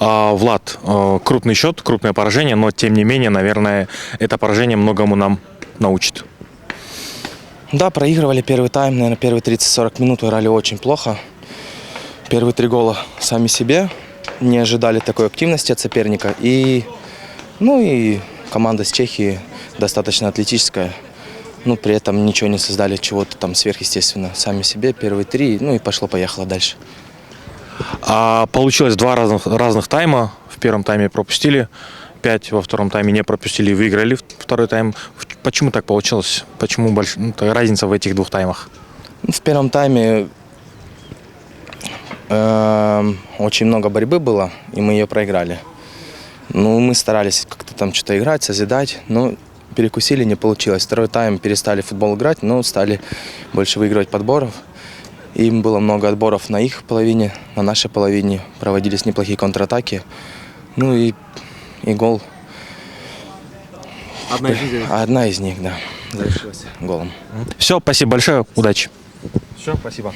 Влад, крупный счет, крупное поражение, но тем не менее, наверное, это поражение многому нам научит. Да, проигрывали первый тайм, наверное, первые 30-40 минут играли очень плохо. Первые 3 гола сами себе, не ожидали такой активности от соперника. И команда с Чехии достаточно атлетическая, но при этом ничего не создали, чего-то там сверхъестественного. Сами себе первые 3, и пошло-поехало дальше. Получилось 2 разных тайма. В первом тайме пропустили 5, во втором тайме не пропустили и выиграли второй тайм. Почему так получилось? Почему разница в этих 2 таймах? В первом тайме очень много борьбы было, и мы ее проиграли. Мы старались как-то там что-то играть, созидать, но перекусили, не получилось. Второй тайм перестали в футбол играть, но стали больше выигрывать подборов. Им было много отборов на их половине, на нашей половине. Проводились неплохие контратаки. И гол. Одна из них, да, завершилась голом. Все, спасибо большое, удачи. Все, спасибо.